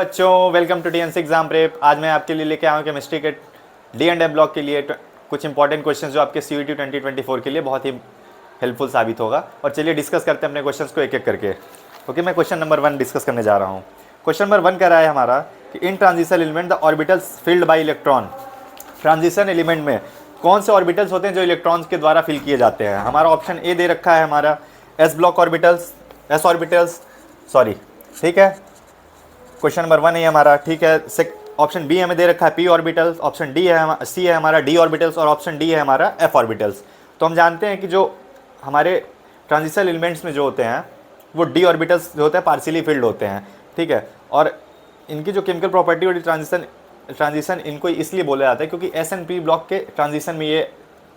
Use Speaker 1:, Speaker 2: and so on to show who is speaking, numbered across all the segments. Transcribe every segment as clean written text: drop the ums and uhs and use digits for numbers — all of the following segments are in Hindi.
Speaker 1: बच्चों, welcome to TNC exam prep. आज मैं आपके लिए लेके आया हूँ केमिस्ट्री के डी एंड एफ ब्लॉक के लिए कुछ इंपॉर्टेंट क्वेश्चंस जो आपके सीयूईटी 2024 के लिए बहुत ही हेल्पफुल साबित होगा। और चलिए डिस्कस करते हैं अपने क्वेश्चंस को एक एक करके। ओके, मैं क्वेश्चन नंबर 1 डिस्कस करने जा रहा हूँ। क्वेश्चन नंबर 1 कह रहा है हमारा कि इन transition element the orbitals field by electron. Transition element में कौन से ऑर्बिटल्स होते हैं जो इलेक्ट्रॉन्स के द्वारा फिल किए जाते हैं। हमारा ऑप्शन ए दे रखा है हमारा S block orbitals, S orbitals, sorry, ठीक है। क्वेश्चन नंबर 1 है हमारा, ठीक है। ऑप्शन बी हमें दे रखा है पी ऑर्बिटल्स, ऑप्शन डी है, सी है हमारा डी ऑर्बिटल्स, और ऑप्शन डी है हमारा एफ ऑर्बिटल्स। तो हम जानते हैं कि जो हमारे ट्रांजिशन एलिमेंट्स में जो होते हैं वो डी ऑर्बिटल्स जो होते हैं पार्शियली फिल्ड होते हैं, ठीक है। और इनकी जो केमिकल प्रॉपर्टी और ट्रांजिशन इनको इसलिए बोला जाता है क्योंकि एस एंड पी ब्लॉक के ट्रांजिशन में ये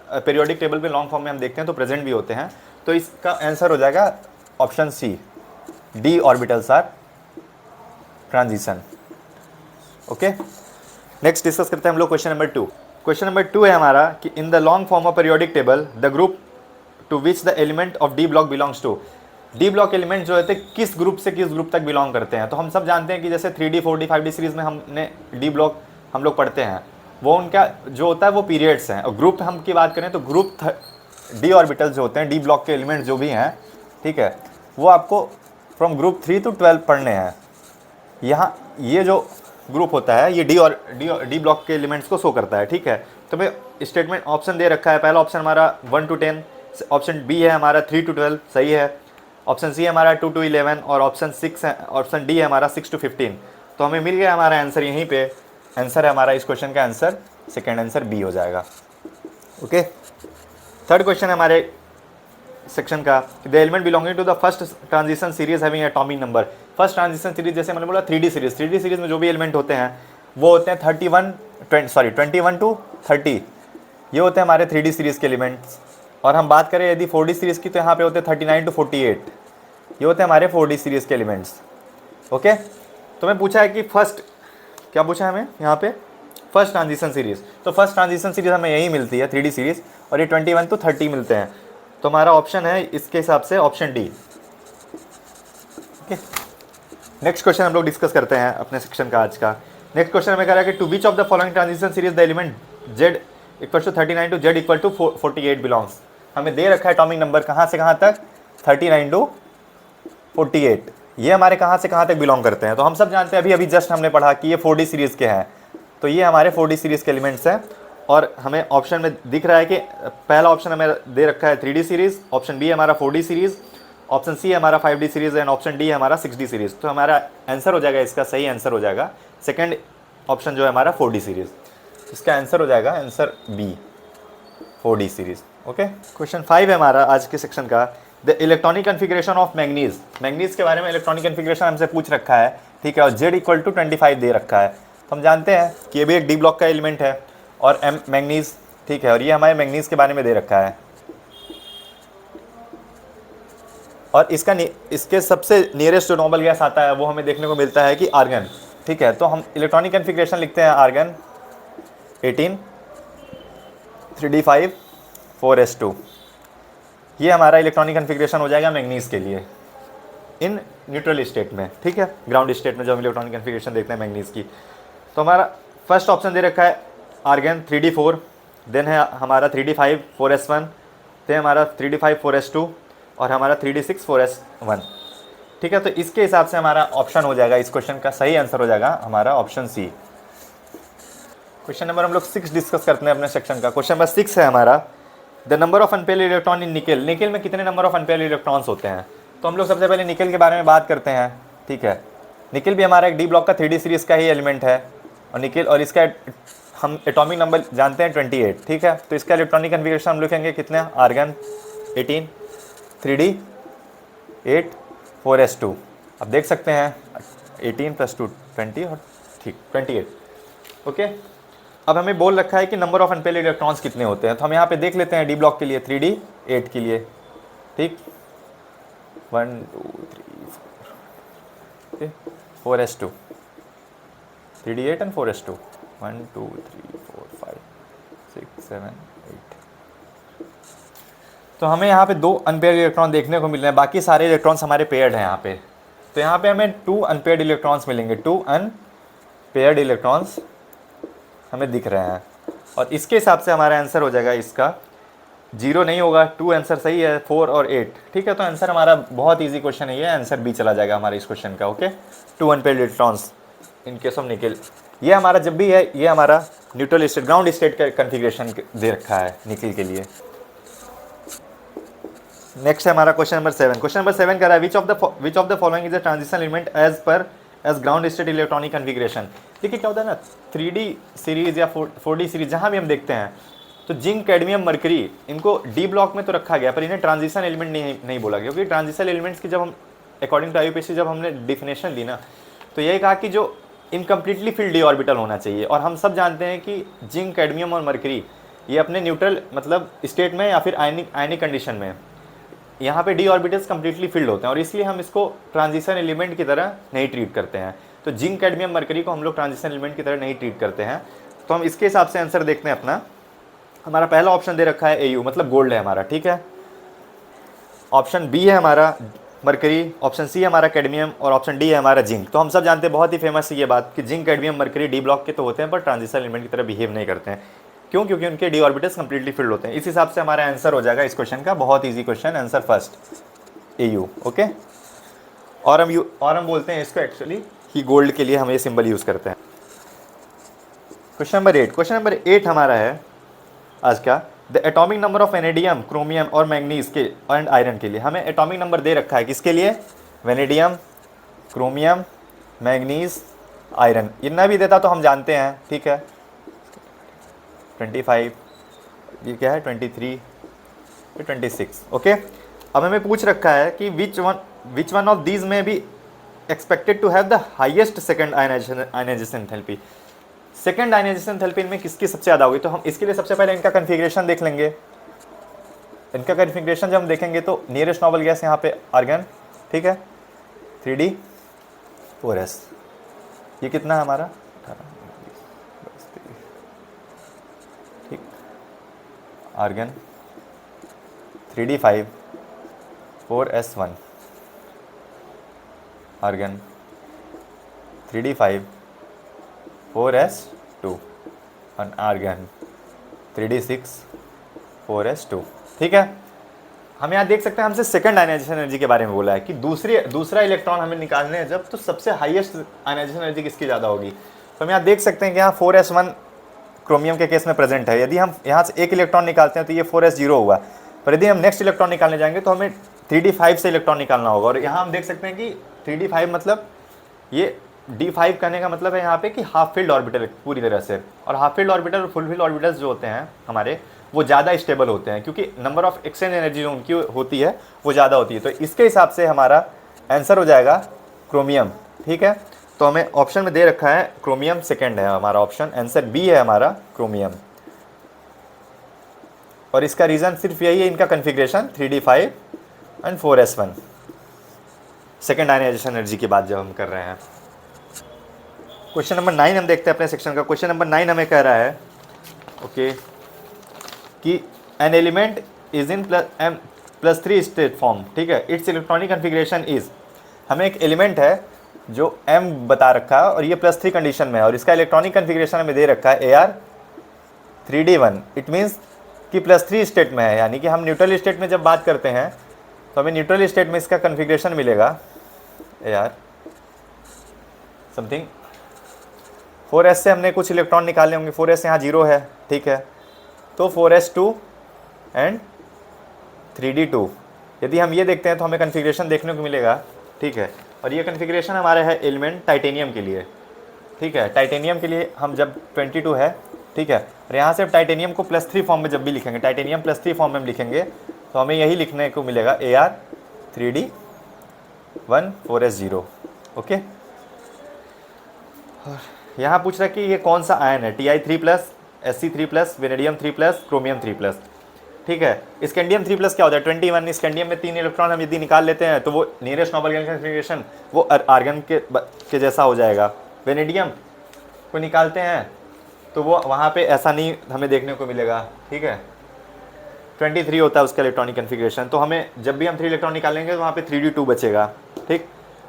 Speaker 1: पीरियोडिक टेबल में लॉन्ग फॉर्म में हम देखते हैं तो प्रेजेंट भी होते हैं। तो इसका आंसर हो जाएगा option C, D orbitals are transition. Okay, next discuss करते हैं हम लोग क्वेश्चन नंबर 2। क्वेश्चन नंबर 2 है हमारा कि in the long form of periodic table the group to which the element of D block belongs to. D block element जो होते हैं किस ग्रुप से किस ग्रुप तक बिलोंग करते हैं। तो हम सब जानते हैं कि जैसे 3D 4D 5D सीरीज में हमने डी ब्लॉक हम लोग पढ़ते हैं, वो उनका जो होता है वो पीरियड्स हैं। और ग्रुप हम की बात करें तो ग्रुप डी ऑर्बिटल जो होते हैं डी ब्लॉक के एलिमेंट जो भी हैं, ठीक है, वो आपको फ्रॉम ग्रुप 3 to 12 पढ़ने हैं। यहाँ ये जो ग्रुप होता है ये डी ब्लॉक के एलिमेंट्स को शो करता है, ठीक है। तो मैं स्टेटमेंट ऑप्शन दे रखा है, पहला ऑप्शन हमारा 1 to 10, ऑप्शन बी है हमारा 3 to 12, सही है। ऑप्शन सी है हमारा 2 to 11, और ऑप्शन डी है हमारा 6 to 15। तो हमें मिल गया हमारा आंसर यहीं पे। आंसर है हमारा इस क्वेश्चन का आंसर सेकेंड आंसर बी हो जाएगा। ओके, थर्ड क्वेश्चन है हमारे सेक्शन का, the element belonging to the first transition series having atomic number. First transition series जैसे मैंने बोला 3D सीरीज में जो भी एलिमेंट होते हैं वो होते हैं 21 to 30, ये होते हैं हमारे 3D सीरीज के एलिमेंट्स। और हम बात करें यदि 4D सीरीज की तो यहाँ पे होते हैं 39 to 48, ये होते हैं हमारे 4D सीरीज के एलिमेंट्स। ओके, तो मैं पूछा है कि फर्स्ट क्या पूछा है हमें यहाँ पे, फर्स्ट ट्रांजिशन सीरीज। तो फर्स्ट ट्रांजिशन सीरीज हमें यही मिलती है 3D सीरीज, और ये 21 to 30 मिलते हैं। तो हमारा ऑप्शन है इसके हिसाब से option D. Okay, next question हम लोग डिस्कस करते हैं अपने सेक्शन का आज का। नेक्स्ट क्वेश्चन हमें कह रहा है कि to which of the following transition series the element z equal to 39 to z equal to 48 belongs. हमें दे रखा है एटॉमिक नंबर कहाँ से कहाँ तक, 39 to 48, ये हमारे कहाँ से कहाँ तक बिलोंग करते हैं। तो हम सब जानते हैं अभी जस्ट हमने पढ़ा कि ये 4D सीरीज के हैं, तो ये हमारे 4D सीरीज के एलिमेंट्स हैं। और हमें ऑप्शन में दिख रहा है कि पहला ऑप्शन हमें दे रखा है 3D सीरीज, ऑप्शन बी हमारा 4D सीरीज, ऑप्शन सी हमारा 5D series, and option D हमारा 6D सीरीज। तो हमारा आंसर हो जाएगा, इसका सही आंसर हो जाएगा सेकंड ऑप्शन जो है हमारा 4D सीरीज। इसका आंसर हो जाएगा answer B, 4D series. Okay, question 5 है हमारा आज के सेक्शन का, the electronic configuration of manganese. Manganese के बारे में इलेक्ट्रॉनिक कन्फिग्रेशन हमसे पूछ रखा है, ठीक है, और z इक्वल टू 25 दे रखा है। तो हम जानते हैं कि ये भी एक डी ब्लॉक का एलिमेंट है और एम मैंगनीज, ठीक है, और ये हमारे मैंगनीज के बारे में दे रखा है। और इसके सबसे नियरेस्ट जो नॉर्मल गैस आता है वो हमें देखने को मिलता है कि आर्गन, ठीक है। तो हम इलेक्ट्रॉनिक कन्फिग्रेशन लिखते हैं आर्गन 18 3d5 4s2, ये हमारा इलेक्ट्रॉनिक कन्फिग्रेशन हो जाएगा मैंगनीज के लिए इन न्यूट्रल स्टेट में, ठीक है, ग्राउंड स्टेट में जो हम इलेक्ट्रॉनिक कन्फिग्रेशन देखते हैं मैंगनीज की। तो हमारा फर्स्ट ऑप्शन दे रखा है आर्गन 3d4, देन है हमारा 3d5 4s1, देन हमारा 3d5 4s2, और हमारा 3d6 4s1, ठीक है। तो इसके हिसाब से हमारा ऑप्शन हो जाएगा, इस क्वेश्चन का सही आंसर हो जाएगा हमारा ऑप्शन सी। क्वेश्चन नंबर हम लोग 6 डिस्कस करते हैं अपने सेक्शन का। क्वेश्चन नंबर 6 है हमारा, the number of unpaired electron in nickel. Nickel में कितने नंबर ऑफ अनपेयर्ड इलेक्ट्रॉन्स होते हैं। तो हम लोग सबसे पहले निकेल के बारे में बात करते हैं, ठीक है। निकेल भी हमारा एक डी ब्लॉक का 3D सीरीज का ही एलिमेंट है, और निकेल और इसका हम एटॉमिक नंबर जानते हैं 28, ठीक है। तो इसका इलेक्ट्रॉनिक कन्फिग्रेशन हम लिखेंगे कितने, आर्गन 18 3d8 4s2। अब देख सकते हैं 18 + 2 20, और ठीक 28। ओके, अब हमें बोल रखा है कि नंबर ऑफ अनपेयर्ड इलेक्ट्रॉन्स कितने होते हैं। तो हम यहाँ पे देख लेते हैं डी ब्लॉक के लिए 3d8 के लिए, ठीक, 1 2 3 4s2, 3d8 and 4s2, 1 2 3 4 5 6 7 8। तो हमें यहाँ पे 2 अनपेयर्ड इलेक्ट्रॉन देखने को मिल रहे हैं, बाकी सारे इलेक्ट्रॉन्स हमारे पेयर्ड हैं यहाँ पे, तो यहाँ पे हमें 2 अनपेयर्ड इलेक्ट्रॉन्स मिलेंगे, 2 अनपेयर्ड इलेक्ट्रॉन्स हमें दिख रहे हैं। और इसके हिसाब से हमारा आंसर हो जाएगा, इसका 0 नहीं होगा, 2 आंसर सही है, 4 और 8, ठीक है। तो आंसर हमारा बहुत इजी क्वेश्चन है ये, आंसर बी चला जाएगा हमारे इस क्वेश्चन का। Okay, 2 unpaired electrons in case of निकल। ये हमारा जब भी है, ये हमारा न्यूट्रल स्टेट, ग्राउंड स्टेट का कन्फिग्रेशन दे रखा है निकल के लिए। नेक्स्ट है हमारा क्वेश्चन नंबर 7। क्वेश्चन नंबर 7 कह रहा है which of the following is a transition element as ground state electronic configuration. देखिए क्या होता है ना, 3D सीरीज या 4D सीरीज जहाँ भी हम देखते हैं तो जिंक, कैडमियम, मरकरी, इनको डी ब्लॉक में तो रखा गया, पर इन्हें ट्रांजिशन एलिमेंट नहीं बोला गया, क्योंकि ट्रांजिशन एलिमेंट्स की जब हम अकॉर्डिंग टू IUPAC जब हमने डिफिनेशन ली ना, तो यही कहा कि जो इनकम्प्लीटली फिल्ड डी ऑर्बिटल होना चाहिए। और हम सब जानते हैं कि जिंक, कैडमियम और मरकरी ये अपने न्यूट्रल मतलब स्टेट में या फिर आयनिक कंडीशन में, यहाँ पे डी ऑर्बिटल्स कम्प्लीटली फिल्ड होते हैं, और इसलिए हम इसको ट्रांजिशन एलिमेंट की तरह नहीं ट्रीट करते हैं। तो जिंक, कैडमियम, मरकरी को हम लोग ट्रांजिशन एलिमेंट की तरह नहीं ट्रीट करते हैं। तो हम इसके हिसाब से आंसर देखते हैं अपना। हमारा पहला ऑप्शन दे रखा है AU, मतलब गोल्ड है हमारा, ठीक है। ऑप्शन B है हमारा मरकरी, ऑप्शन C है हमारा कैडमियम, और ऑप्शन D है हमारा जिंक। तो हम सब जानते हैं, बहुत ही फेमस है ये बात, कि zinc, cadmium, mercury D block के तो होते हैं, पर ट्रांजिशन एलिमेंट की तरह बिहेव नहीं करते हैं। क्यों? क्योंकि उनके डी ऑर्बिटल्स कंप्लीटली फिल्ड होते हैं। इस हिसाब से हमारा आंसर हो जाएगा इस क्वेश्चन का, बहुत easy question, answer first AU। Okay, और हम बोलते हैं इसको एक्चुअली कि गोल्ड के लिए हम ये सिंबल यूज़ करते हैं। Question number 8। क्वेश्चन नंबर 8 हमारा है आज का, the atomic number of vanadium, chromium और मैग्नीज के एंड आयरन के लिए। हमें एटॉमिक नंबर दे रखा है किसके लिए? Vanadium, chromium, manganese, iron. इतना भी देता तो हम जानते हैं, ठीक है, 25, ये क्या है 23, 26। ओके, अब हमें पूछ रखा है कि which one of these may be expected to have the highest second ionisation enthalpy. Second ionisation enthalpy इनमें किसकी सबसे ज़्यादा होगी? तो हम इसके लिए सबसे पहले इनका कन्फिग्रेशन देख लेंगे। इनका कन्फिग्रेशन जब हम देखेंगे तो नियरेस्ट नोबल गैस यहाँ पे आर्गन, ठीक है, 3D 4s। ये कितना है हमारा? 18, ठीक, argon 3D 5, 4s1, argon 3D 5, 4s2, और आर्गन 3D 6, 4s2। ठीक है, हम यहाँ देख सकते हैं हमसे सेकंड आयनाइजेशन एनर्जी के बारे में बोला है कि दूसरा इलेक्ट्रॉन हमें निकालने हैं जब, तो सबसे हाईएस्ट आयनाइजेशन एनर्जी किसकी ज़्यादा होगी। तो हम यहाँ देख सकते हैं कि यहाँ 4s1 क्रोमियम के केस में प्रेजेंट है। यदि हम यहाँ से एक इलेक्ट्रॉन निकालते हैं तो ये 4s0 हुआ, पर यदि हम नेक्स्ट इलेक्ट्रॉन निकालने जाएंगे तो हमें 3D 5 से इलेक्ट्रॉन निकालना होगा। और यहाँ हम देख सकते हैं कि 3D 5 मतलब ये D5 कहने का मतलब है यहाँ पे कि हाफ फील्ड ऑर्बिटल पूरी तरह से। और हाफ फील्ड ऑर्बिटल और फुल फील्ड ऑर्बिटल्स जो होते हैं हमारे, वो ज़्यादा स्टेबल होते हैं, क्योंकि नंबर ऑफ एक्सचेंज एनर्जी जो उनकी होती है वो ज़्यादा होती है। तो इसके हिसाब से हमारा आंसर हो जाएगा क्रोमियम। ठीक है, तो हमें ऑप्शन में दे रखा है क्रोमियम, सेकेंड है हमारा ऑप्शन, आंसर बी है हमारा क्रोमियम। और इसका रीज़न सिर्फ यही है, इनका configuration 3D 5 and 4s1 second ionisation energy की बात जब हम कर रहे हैं। क्वेश्चन नंबर 9 हम देखते हैं अपने सेक्शन का। क्वेश्चन नंबर 9 हमें कह रहा है ओके कि an element is in +3 state form. ठीक है, इट्स इलेक्ट्रॉनिक कन्फिग्रेशन इज, हमें एक एलिमेंट है जो m बता रखा है और ये +3 कंडीशन में है, और इसका इलेक्ट्रॉनिक कन्फिग्रेशन हमें दे रखा है AR3D1। इट मीन्स कि +3 स्टेट में है, यानी कि हम न्यूट्रल स्टेट में जब बात करते हैं तो हमें न्यूट्रल स्टेट में इसका कन्फिग्रेशन मिलेगा AR समथिंग 4s से हमने कुछ इलेक्ट्रॉन निकाले होंगे, 4s यहाँ 0 है, ठीक है, तो 4s2 एंड 3D2। यदि हम ये देखते हैं तो हमें कन्फिग्रेशन देखने को मिलेगा, ठीक है, और ये कन्फिग्रेशन हमारा है एलिमेंट टाइटेनियम के लिए। ठीक है, टाइटेनियम के लिए हम जब 22 है, ठीक है, और यहाँ से टाइटेनियम को +3 फॉर्म में जब भी लिखेंगे, टाइटेनियम +3 फॉर्म में हम लिखेंगे तो हमें यही लिखने को मिलेगा AR3D1 4s0। ओके, यहाँ पूछ रहा है कि ये कौन सा आयन है, Ti3+, Sc3+, वेनेडियम 3+, क्रोमियम 3+। ठीक है, स्कैंडियम 3+ क्या होता है 21। स्कैंडियम में 3 इलेक्ट्रॉन हम यदि निकाल लेते हैं तो वो नियरेस्ट नोबल गैस कन्फिग्रेशन वो आर्गन के जैसा हो जाएगा। वेनेडियम को निकालते हैं तो वो वहाँ पे ऐसा नहीं हमें देखने को मिलेगा। ठीक है, 23 होता है उसका इलेक्ट्रॉनिक कन्फिग्रेशन, तो हमें जब भी हम 3 इलेक्ट्रॉन निकालेंगे तो वहाँ पे 3D2 बचेगा। ठीक,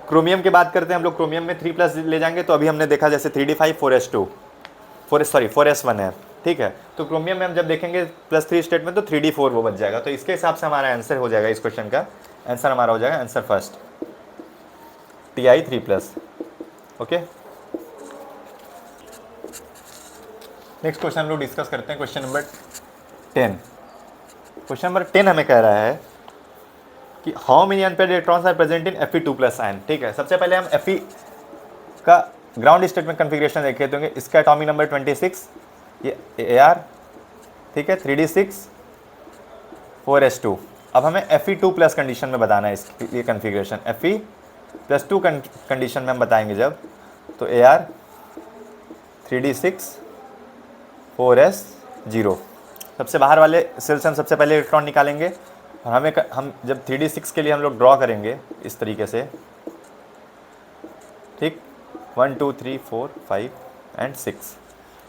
Speaker 1: क्रोमियम की बात करते हैं हम लोग, क्रोमियम में 3+ ले जाएंगे, तो अभी हमने देखा जैसे 3d5 4s2 4s1 है, ठीक है। तो क्रोमियम में हम जब देखेंगे +3 स्टेट में तो 3d4 वो बच जाएगा। तो इसके हिसाब से हमारा आंसर हो जाएगा, इस क्वेश्चन का आंसर हमारा हो जाएगा answer first Ti3+। Okay, next question हम लोग डिस्कस करते हैं, क्वेश्चन नंबर 10। क्वेश्चन नंबर 10 हमें कह रहा है कि how many unpaired electrons are present in Fe2+ ion. ठीक है, सबसे पहले हम Fe का ग्राउंड स्टेट में कन्फिग्रेशन देखे तो इसका एटॉमिक नंबर 26, ये Ar, ठीक है, 3d6 4s2। अब हमें Fe2+ कंडीशन में बताना है इसकी, ये कन्फिग्रेशन Fe+2 कंडीशन में हम बताएंगे जब, तो Ar 3d6 4s0। सबसे बाहर वाले सेल से हम सबसे पहले इलेक्ट्रॉन निकालेंगे और हम जब 3d6 के लिए हम लोग ड्रॉ करेंगे इस तरीके से, ठीक, 1 2 3 4 5 एंड 6,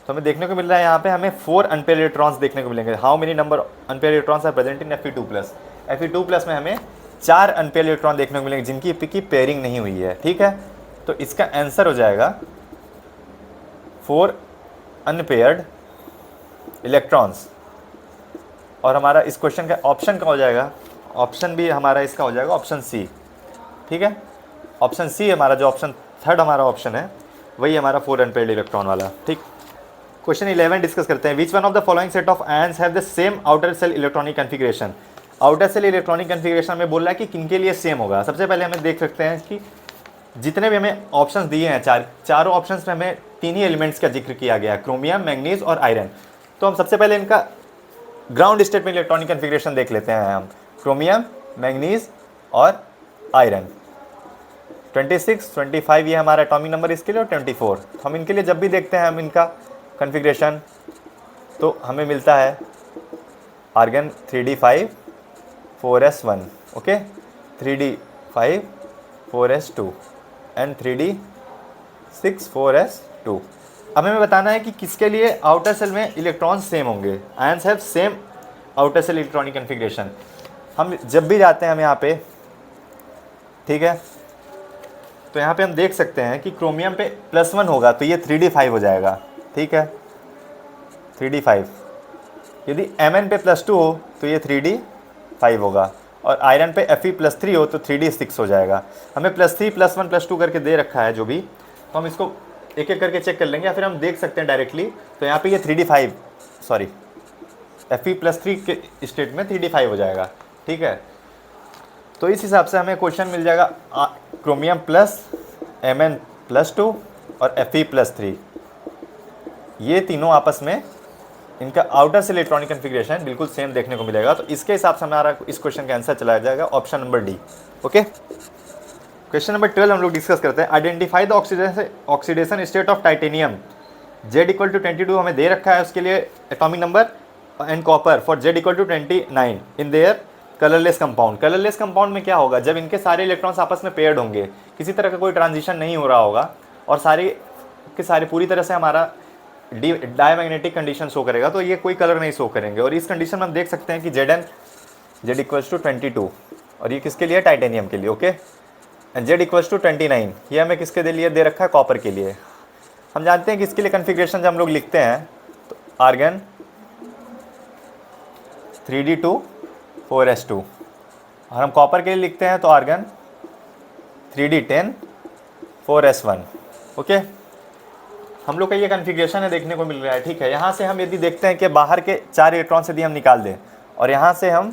Speaker 1: तो हमें देखने को मिल रहा है यहाँ पे हमें 4 अनपेयर इलेक्ट्रॉन्स देखने को मिलेंगे। How many number unpaired electrons are present in Fe2+। Fe2+ में हमें 4 अनपेयर इलेक्ट्रॉन देखने को मिलेंगे जिनकी पेयरिंग नहीं हुई है, ठीक है। तो इसका आंसर हो जाएगा 4 अनपेयर्ड इलेक्ट्रॉन्स। और हमारा इस क्वेश्चन का ऑप्शन का हो जाएगा, ऑप्शन भी हमारा इसका हो जाएगा ऑप्शन सी, ठीक है। ऑप्शन सी हमारा जो ऑप्शन थर्ड हमारा ऑप्शन है वही हमारा 4 अनपेयर्ड इलेक्ट्रॉन वाला, ठीक। क्वेश्चन 11 डिस्कस करते हैं। Which one of the following set of ions have the same outer shell electronic configuration. Outer shell electronic configuration में बोल रहा है कि किनके लिए सेम होगा। सबसे पहले हमें देख सकते हैं कि जितने भी हमें ऑप्शंस दिए हैं, चारों ऑप्शंस में हमें 3 ही एलिमेंट्स का जिक्र किया गया है, क्रोमियम, मैंगनीज और आयरन। तो हम सबसे पहले इनका ग्राउंड स्टेट में इलेक्ट्रॉनिक कन्फिग्रेशन देख लेते हैं हम, क्रोमियम, मैंगनीज और आयरन। 26 25 ये हमारा एटॉमिक नंबर इसके लिए, और 24। हम इनके लिए जब भी देखते हैं हम इनका कन्फिग्रेशन तो हमें मिलता है argon 3d5 4s1, okay, 3d5 4s2 and 3d6 4s2। अब हमें बताना है कि किसके लिए आउटर सेल में इलेक्ट्रॉन सेम होंगे। Ions have same outer shell electronic configuration. हम जब भी जाते हैं हम यहाँ पे, ठीक है, तो यहाँ पे हम देख सकते हैं कि क्रोमियम पे +1 होगा तो ये 3d5 हो जाएगा, ठीक है, 3d5। यदि Mn पे +2 हो तो ये 3d5 होगा, और आयरन पे Fe+3 हो तो 3d6 हो जाएगा। हमें +3 +1 +2 करके दे रखा है जो भी, तो हम इसको एक एक करके चेक कर लेंगे, या फिर हम देख सकते हैं डायरेक्टली। तो यहाँ पे ये 3d5 सॉरी Fe+3 के स्टेट में 3d5 हो जाएगा, ठीक है। तो इस हिसाब से हमें क्वेश्चन मिल जाएगा क्रोमियम प्लस Mn+2 और Fe+3, ये तीनों आपस में इनका आउटर सेल इलेक्ट्रॉनिक कन्फिग्रेशन बिल्कुल सेम देखने को मिलेगा। तो इसके हिसाब से हमारा इस क्वेश्चन का आंसर चला जाएगा option number D, okay. Question number 12 हम लोग डिस्कस करते हैं। Identify the oxidation state of titanium. Z=22 हमें दे रखा है, उसके लिए atomic number and copper for Z=29 in their colourless compound. Colourless compound में क्या होगा, जब इनके सारे इलेक्ट्रॉन्स आपस में पेयर्ड होंगे, किसी तरह का कोई ट्रांजिशन नहीं हो रहा होगा, और सारे के सारे पूरी तरह से हमारा डायमैग्नेटिक कंडीशन शो करेगा, तो ये कोई कलर नहीं शो करेंगे। और इस कंडीशन में हम देख सकते हैं कि Z=22 और ये किसके लिए, टाइटेनियम के लिए, ओके। एंड Z=29 ये हमें किसके लिए दे रखा है, कॉपर के लिए। हम जानते हैं कि इसके लिए कन्फिग्रेशन जब हम लोग लिखते हैं तो आर्गन 3d2 4s2, और हम कॉपर के लिए लिखते हैं तो आर्गन 3d10 4s1, ओके। हम लोग का ये कन्फिग्रेशन है देखने को मिल रहा है, ठीक है। यहाँ से हम यदि देखते हैं कि बाहर के 4 इलेक्ट्रॉन यदि हम निकाल दें और यहाँ से हम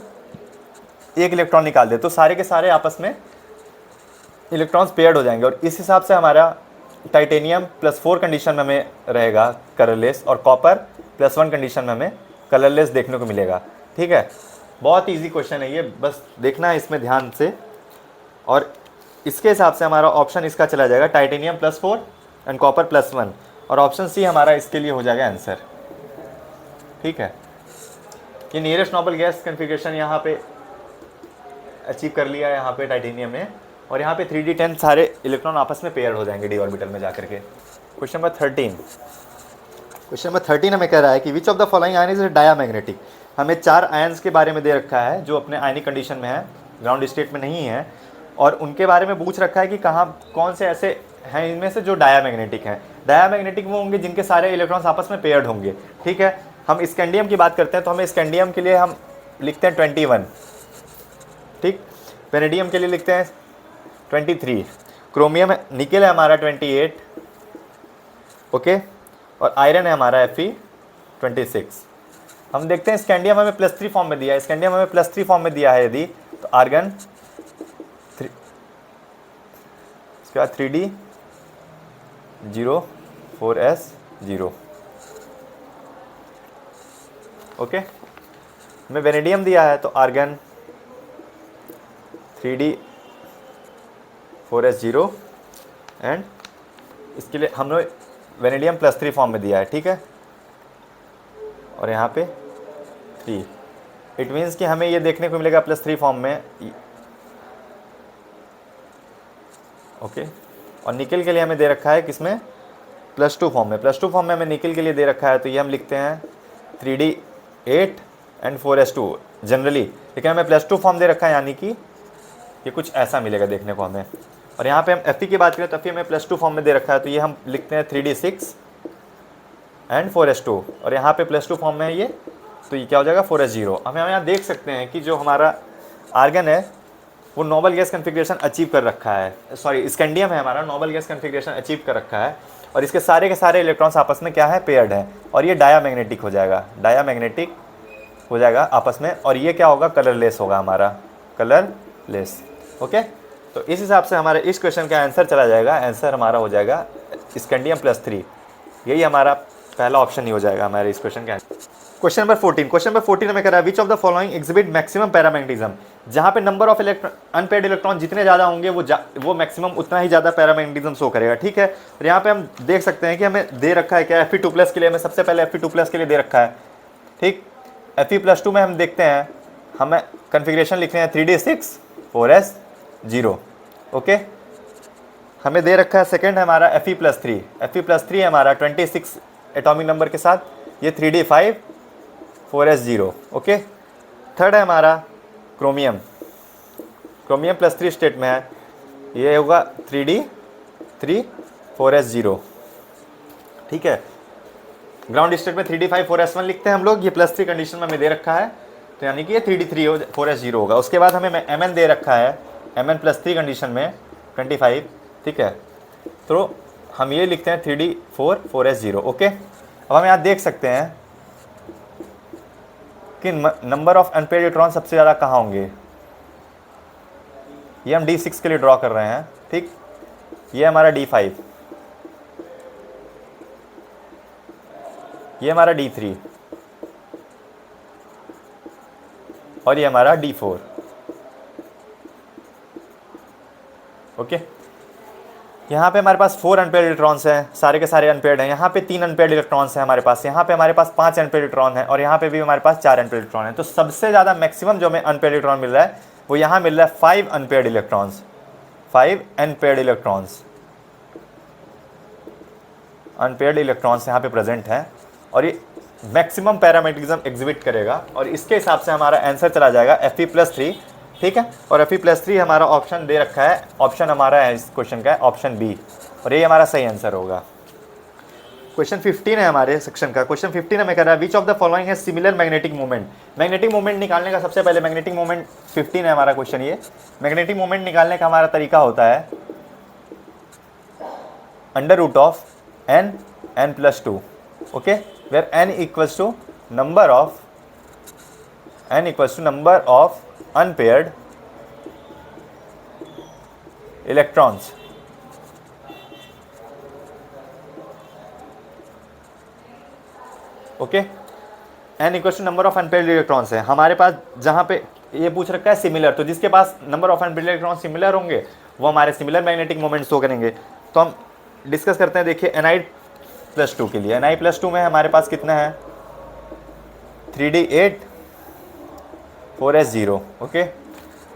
Speaker 1: 1 इलेक्ट्रॉन निकाल दें, तो सारे के सारे आपस में इलेक्ट्रॉन्स पेयर्ड हो जाएंगे। और इस हिसाब से हमारा टाइटेनियम +4 कंडीशन में हमें रहेगा कलरलेस, और कॉपर +1 कंडीशन में हमें कलरलेस देखने को मिलेगा, ठीक है। बहुत ईजी क्वेश्चन है ये, बस देखना है इसमें ध्यान से। और इसके हिसाब से हमारा ऑप्शन इसका चला जाएगा टाइटेनियम +4 एंड कॉपर +1, और ऑप्शन सी हमारा इसके लिए हो जाएगा आंसर, ठीक है। ये नियरेस्ट नोबल गैस कन्फिग्रेशन यहाँ पे अचीव कर लिया है यहाँ पे टाइटेनियम में, और यहाँ पे 3d10 सारे इलेक्ट्रॉन आपस में पेयर हो जाएंगे डी ऑर्बिटल में जाकर के। क्वेश्चन नंबर 13 हमें कह रहा है कि which of the following ion is diamagnetic. हमें 4 आयन्स के बारे में दे रखा है जो अपने आयनिक कंडीशन में है, ग्राउंड स्टेट में नहीं है, और उनके बारे में पूछ रखा है कि कहाँ कौन से ऐसे हैं इनमें से जो डायामैग्नेटिक हैं। डायामैग्नेटिक वो होंगे जिनके सारे इलेक्ट्रॉन्स आपस में पेयर्ड होंगे। ठीक है, हम स्कैंडियम की बात करते हैं तो हमें स्कैंडियम के लिए हम लिखते हैं 21, ठीक। वेनेडियम के लिए लिखते हैं 23, क्रोमियम निकेल है हमारा 28, ओके, और आयरन है हमारा Fe26। हम देखते हैं स्कैंडियम हमें +3 फॉर्म में दिया है, स्कैंडियम हमें +3 फॉर्म में दिया है यदि, तो आर्गन 3, इसके बाद 3D0 4s0, ओके। हमें वेनेडियम दिया है तो आर्गन 3D 4s0 एंड इसके लिए हमने वेनेडियम +3 फॉर्म में दिया है, ठीक है, और यहाँ पे 3। इट मीन्स कि हमें ये देखने को मिलेगा +3 फॉर्म में, ओके। और निकेल के लिए हमें दे रखा है किसमें, +2 फॉर्म में। +2 फॉर्म में हमें निकेल के लिए दे रखा है तो ये हम लिखते हैं 3D8 एंड 4s2 जनरली, लेकिन हमें +2 फॉर्म दे रखा है, यानी कि ये कुछ ऐसा मिलेगा देखने को हमें। और यहाँ पे हम Fe की बात करें तो Fe हमें +2 फॉर्म में दे रखा है तो ये हम लिखते हैं 3D6 एंड 4s2, और यहाँ पे +2 फॉर्म में है ये, तो ये क्या हो जाएगा 4s0। हम यहाँ देख सकते हैं कि जो हमारा आर्गन है वो नोबल गैस कन्फिग्रेशन अचीव कर रखा है, सॉरी स्कैंडियम है हमारा, नोबल गैस कन्फिग्रेशन अचीव कर रखा है, और इसके सारे के सारे इलेक्ट्रॉन्स आपस में क्या है, पेयर्ड है, और ये डायामैग्नेटिक हो जाएगा, डायामैग्नेटिक हो जाएगा आपस में, और ये क्या होगा, कलरलेस होगा हमारा, कलरलेस, ओके। तो इस हिसाब से हमारे इस क्वेश्चन का आंसर चला जाएगा, आंसर हमारा हो जाएगा स्कैंडियम +3, यही हमारा पहला ऑप्शन ही हो जाएगा हमारे इस क्वेश्चन का answer. Question number 14, question number 14 हमें कह रहा है which of the following exhibit maximum paramagnetism, जहाँ पे नंबर ऑफ अनपेयर्ड इलेक्ट्रॉन जितने ज़्यादा होंगे वो मैक्सिमम उतना ही ज़्यादा पैरामैग्नेटिज्म शो करेगा, ठीक है। और यहाँ पे हम देख सकते हैं कि हमें दे रखा है क्या, Fe2+ के लिए हमें सबसे पहले Fe2+ के लिए दे रखा है, ठीक। Fe+2 में हम देखते हैं, हमें कन्फिग्रेशन लिखते हैं 3D6 4s0, ओके। हमें दे रखा है सेकंड है हमारा Fe+3, Fe+3 है हमारा 26 एटॉमिक नंबर के साथ, ये 3D5 4s0, ओके। थर्ड है हमारा क्रोमियम, क्रोमियम +3 स्टेट में है, ये होगा 3D3 4s0, ठीक है। ग्राउंड स्टेट में 3D5 4s1 लिखते हैं हम लोग, ये +3 कंडीशन में हमें दे रखा है, तो यानी कि ये 3D3 4s0 होगा। उसके बाद हमें Mn दे रखा है, Mn +3 कंडीशन में 25, ठीक है, तो हम ये लिखते हैं 3D4 4s0, ओके। अब हम यहाँ देख सकते हैं कि नंबर ऑफ अनपेयर्ड इलेक्ट्रॉन सबसे ज़्यादा कहाँ होंगे, ये हम D6 के लिए ड्रॉ कर रहे हैं, ठीक। ये हमारा D5, ये हमारा D3, और ये हमारा D4, ओके। यहाँ पे हमारे पास 4 अनपेयर्ड इलेक्ट्रॉन्स हैं, सारे के सारे अनपेयर्ड हैं। यहाँ पे 3 अनपेयर्ड इलेक्ट्रॉन्स हैं हमारे पास, यहाँ पे हमारे पास 5 अनपेयर्ड इलेक्ट्रॉन हैं, और यहाँ पे भी हमारे पास 4 अनपेयर्ड इलेक्ट्रॉन हैं। तो सबसे ज़्यादा मैक्सिमम जो हमें अनपेयर्ड इलेक्ट्रॉन मिल रहा है वो यहाँ मिल रहा है 5 अनपेयर्ड इलेक्ट्रॉन्स, 5 अनपेयर्ड इलेक्ट्रॉन्स यहाँ पे प्रेजेंट हैं, और ये मैक्सिमम पैरामैग्नेटिज्म एग्जिबिट करेगा, और इसके हिसाब से हमारा आंसर चला जाएगा Fe+3, ठीक है। और Fe+3 हमारा ऑप्शन दे रखा है, ऑप्शन हमारा है इस क्वेश्चन का ऑप्शन बी, और ये हमारा सही आंसर होगा। क्वेश्चन 15 है हमारे सेक्शन का। क्वेश्चन 15 हमें कह रहा है विच ऑफ द फॉलोइंग है similar magnetic moment. Magnetic moment निकालने का सबसे पहले मैग्नेटिक मोमेंट 15 है हमारा क्वेश्चन। ये मैग्नेटिक मोमेंट निकालने का हमारा तरीका होता है √of n+2, okay, where n equals to number of unpaired electrons, okay. n equals to number of unpaired electrons है हमारे पास, जहाँ पे ये पूछ रखा है सिमिलर, तो जिसके पास number of unpaired electron similar होंगे वो हमारे सिमिलर मैग्नेटिक मोमेंट शो करेंगे। तो हम डिस्कस करते हैं, देखिए Ni+2 के लिए, Ni+2 में हमारे पास कितना है 3D8 4s0, ओके।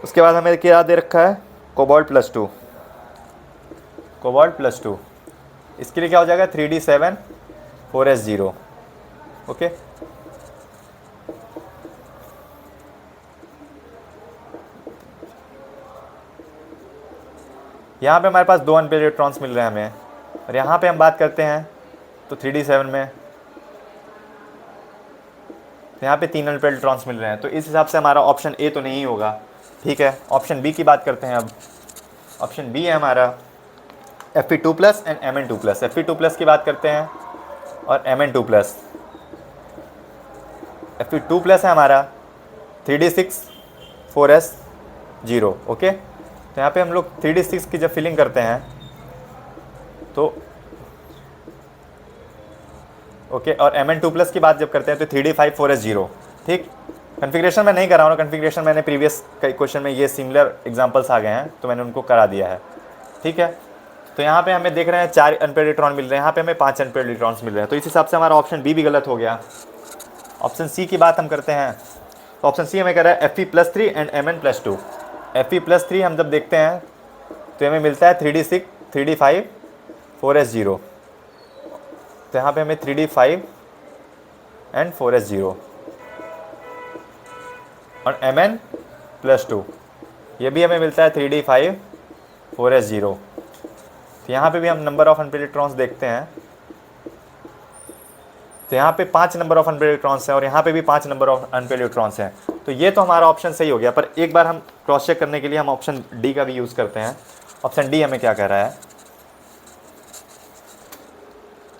Speaker 1: उसके बाद हमें क्या दे रखा है कोबाल्ट+2, इसके लिए क्या हो जाएगा 3D7 4s0, ओके। यहाँ पे हमारे पास 2 अनपेयर्ड इलेक्ट्रॉन्स मिल रहे हैं हमें, और यहाँ पे हम बात करते हैं तो 3d7 में यहाँ पे 3 अनपेयर्ड इलेक्ट्रॉन्स मिल रहे हैं। तो इस हिसाब से हमारा ऑप्शन ए तो नहीं होगा, ठीक है। ऑप्शन बी की बात करते हैं अब। ऑप्शन बी है हमारा Fe2+ एंड Mn2+। Fe2+ की बात करते हैं और Mn2+। Fe2+ है हमारा 3d6 4s0, ओके। तो यहाँ पे हम लोग 3d6 की जब फिलिंग करते हैं तो ओके, और Mn2+ की बात जब करते हैं तो 3d5 4s0, ठीक। कन्फिग्रेशन मैं नहीं कर रहा हूँ, कन्फिग्रेशन मैंने प्रीवियस क्वेश्चन में ये सिमिलर एग्जांपल्स आ गए हैं तो मैंने उनको करा दिया है, ठीक है। तो यहाँ पे हमें देख रहे हैं 4 अनपेयर्ड इलेक्ट्रॉन मिल रहे हैं, यहाँ पे हमें 5 अनपेयर्ड इलेक्ट्रॉन्स मिल रहे हैं। तो इस हिसाब से हमारा ऑप्शन बी भी गलत हो गया। ऑप्शन सी की बात हम करते हैं तो ऑप्शन सी हमें कह रहा है Fe+3 एंड Mn+2। Fe+3 हम जब देखते हैं तो हमें मिलता है 3d6 3d5 4s0। तो यहाँ पे हमें 3d5 एंड 4s0 और Mn+2 ये भी हमें मिलता है 3d5 4s0। तो यहाँ पे भी हम नंबर ऑफ अनपेयर्ड इलेक्ट्रॉन्स देखते हैं तो यहाँ पे 5 नंबर ऑफ अनपेयर्ड इलेक्ट्रॉन्स हैं और यहाँ पे भी 5 नंबर ऑफ अनपेयर्ड इलेक्ट्रॉन्स हैं। तो ये तो हमारा ऑप्शन सही हो गया, पर एक बार हम क्रॉस चेक करने के लिए हम ऑप्शन डी का भी यूज़ करते हैं। ऑप्शन डी हमें क्या कह रहा है?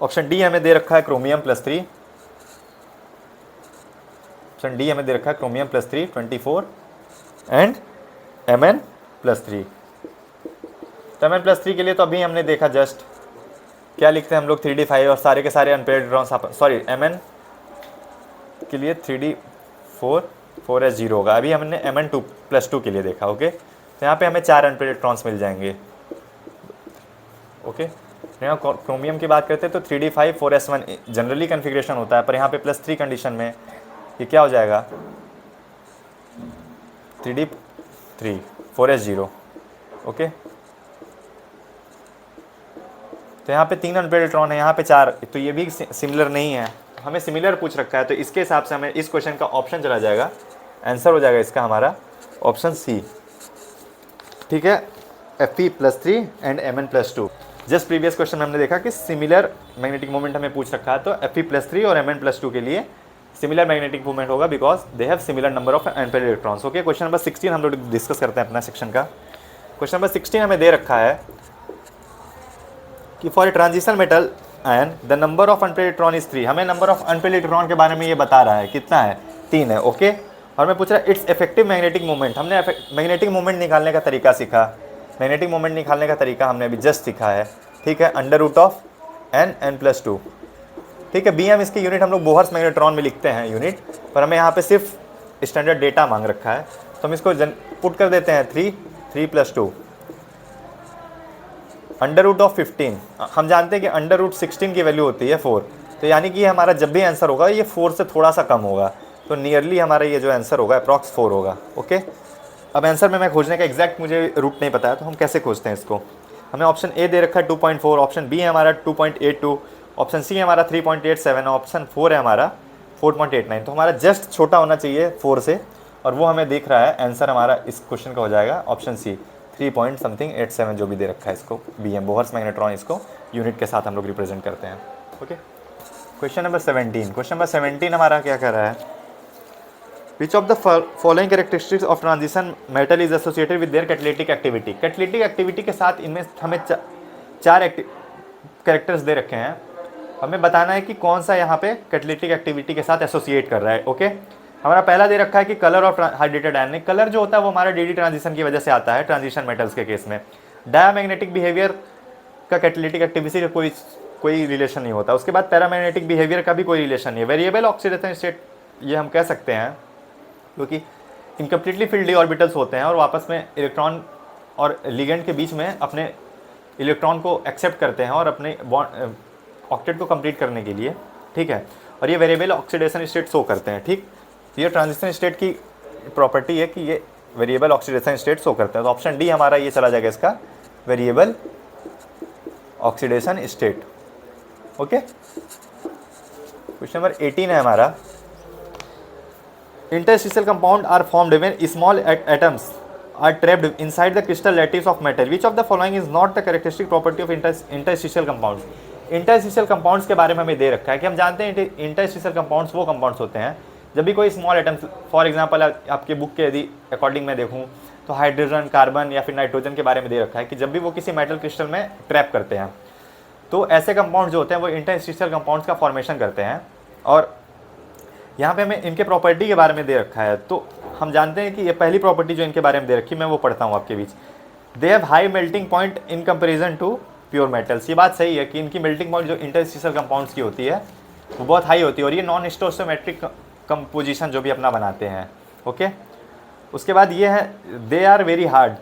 Speaker 1: ऑप्शन डी हमें दे रखा है क्रोमियम+3। ऑप्शन डी हमें दे रखा है क्रोमियम+3 24 एंड Mn+3। तो Mn+3 के लिए तो अभी हमने देखा जस्ट क्या लिखते हैं हम लोग 3d5 और सारे के सारे अनपेयर्ड इलेक्ट्रॉन्स, सॉरी Mn के लिए 3d4 4s0 होगा। अभी हमने Mn2+2 के लिए देखा, ओके। तो यहाँ पे हमें 4 अनपेयर्ड इलेक्ट्रॉन्स मिल जाएंगे, ओके। यहाँ क्रोमियम की बात करते हैं तो 3d5 4s1 जनरली कन्फिग्रेशन होता है, पर यहाँ पे +3 कंडीशन में ये क्या हो जाएगा 3d3 4s0, ओके। तो यहाँ पे 3 अनपेयर्ड इलेक्ट्रॉन है, यहाँ पे 4, तो ये भी सिमिलर नहीं है। हमें सिमिलर पूछ रखा है तो इसके हिसाब से हमें इस क्वेश्चन का ऑप्शन चला जाएगा, आंसर हो जाएगा इसका हमारा ऑप्शन सी, ठीक है। Fe+3 and Mn+2। Just previous question में हमने देखा कि सिमिलर मैग्नेटिक मोमेंट हमें पूछ रखा है तो Fe+3 और Mn+2 के लिए सिमिलर मैग्नेटिक मोमेंट होगा because they have similar number of unpaired electrons, okay. Question number 16 हम लोग डिस्कस करते हैं अपना सेक्शन का। क्वेश्चन नंबर 16 हमें दे रखा है कि for a transition metal ion the number of unpaired electron is 3। हमें नंबर ऑफ अनपेयर्ड इलेक्ट्रॉन के बारे में ये बता रहा है, कितना है? 3 है, ओके। और मैं पूछ रहा है इट्स इफेक्टिव मैग्नेटिक मोमेंट। हमने मैग्नेटिक मोमेंट निकालने का तरीका सीखा, मैग्नेटिक मोमेंट निकालने का तरीका हमने अभी जस्ट सीखा है, ठीक है। √n n+2, ठीक है। Bm इसकी यूनिट हम लोग बोहर्स मैग्नेट्रॉन में लिखते हैं यूनिट, पर हमें यहाँ पे सिर्फ स्टैंडर्ड डेटा मांग रखा है तो हम इसको पुट कर देते हैं 3 + 2 √15। हम जानते हैं कि √16 की वैल्यू होती है 4, तो यानी कि हमारा जब भी आंसर होगा ये 4 से थोड़ा सा कम होगा, तो नियरली हमारा ये जो आंसर होगा अप्रॉक्स 4 होगा, ओके। अब आंसर में मैं खोजने का एग्जैक्ट मुझे रूट नहीं पता है तो हम कैसे खोजते हैं इसको? हमें ऑप्शन ए दे रखा है 2.4, ऑप्शन बी है हमारा 2.82, ऑप्शन सी है हमारा 3.87, ऑप्शन 4 है हमारा 4.89। तो हमारा जस्ट छोटा होना चाहिए 4 से, और वो हमें दिख रहा है। आंसर हमारा इस क्वेश्चन का हो जाएगा ऑप्शन सी 3.87 जो भी दे रखा है इसको Bm बोहर्स मैग्नेट्रॉन, इसको यूनिट के साथ हम लोग रिप्रेजेंट करते हैं, okay. Question number 17, question number 17 हमारा क्या कर रहा है? Which of the following characteristics of transition metal is associated with their catalytic activity. Catalytic activity के साथ इनमें हमें 4 कैरेक्टर्स दे रखे हैं, हमें बताना है कि कौन सा यहाँ पे कैटालिटिक एक्टिविटी के साथ एसोसिएट कर रहा है, ओके। हमारा पहला दे रखा है कि colour of hydrated ion. Colour जो होता है वो हमारा डी ट्रांजिशन की वजह से आता है ट्रांजिशन मेटल्स के केस में। डायमैग्नेटिक बिहेवियर का कैटालिटिक एक्टिविटी से कोई रिलेशन नहीं होता। उसके बाद पैरामैग्नेटिक बिहेवियर का भी कोई रिलेशन नहीं है। वेरिएबल ऑक्सीडेशन स्टेट ये हम कह सकते हैं क्योंकि इनकम्प्लीटली फिल्ड डी ऑर्बिटल्स होते हैं और वापस में इलेक्ट्रॉन और लिगेंड के बीच में अपने इलेक्ट्रॉन को एक्सेप्ट करते हैं और अपने ऑक्टेट को कंप्लीट करने के लिए, ठीक है। और ये वेरिएबल ऑक्सीडेशन स्टेट शो करते हैं, ठीक। ये ट्रांजिशन स्टेट की प्रॉपर्टी है कि ये वेरिएबल ऑक्सीडेशन स्टेट शो करते हैं। तो ऑप्शन डी हमारा ये चला जाएगा इसका, variable oxidation state, okay. Question number 18 है हमारा, interstitial compound are formed when small atoms are trapped inside the crystal lattice of metal. Which of the following is not the characteristic property of interstitial compounds? Interstitial compounds के बारे में हमें दे रखा है कि हम जानते हैं इंटरस्टिशियल कंपाउंड्स वो कंपाउंड्स होते हैं जब भी कोई स्मॉल एटम, फॉर एग्जांपल आपके बुक के यदि अकॉर्डिंग मैं देखूं तो हाइड्रोजन, कार्बन या फिर नाइट्रोजन के बारे में दे रखा है कि जब भी वो किसी मेटल क्रिस्टल में ट्रैप करते हैं तो ऐसे कंपाउंड जो होते हैं वो इंटरस्टिशियल कंपाउंड्स का फॉर्मेशन करते हैं। और यहाँ पे हमें इनके प्रॉपर्टी के बारे में दे रखा है, तो हम जानते हैं कि ये पहली प्रॉपर्टी जो इनके बारे में दे रखी है मैं वो पढ़ता हूँ आपके बीच। They have high melting point in comparison to pure metals. ये बात सही है कि इनकी मेल्टिंग पॉइंट जो इंटरस्टिशियल कंपाउंड्स की होती है वो बहुत हाई होती है और ये नॉन स्टोइकोमेट्रिक कंपोजिशन जो भी अपना बनाते हैं। ओके, उसके बाद ये है दे आर वेरी हार्ड,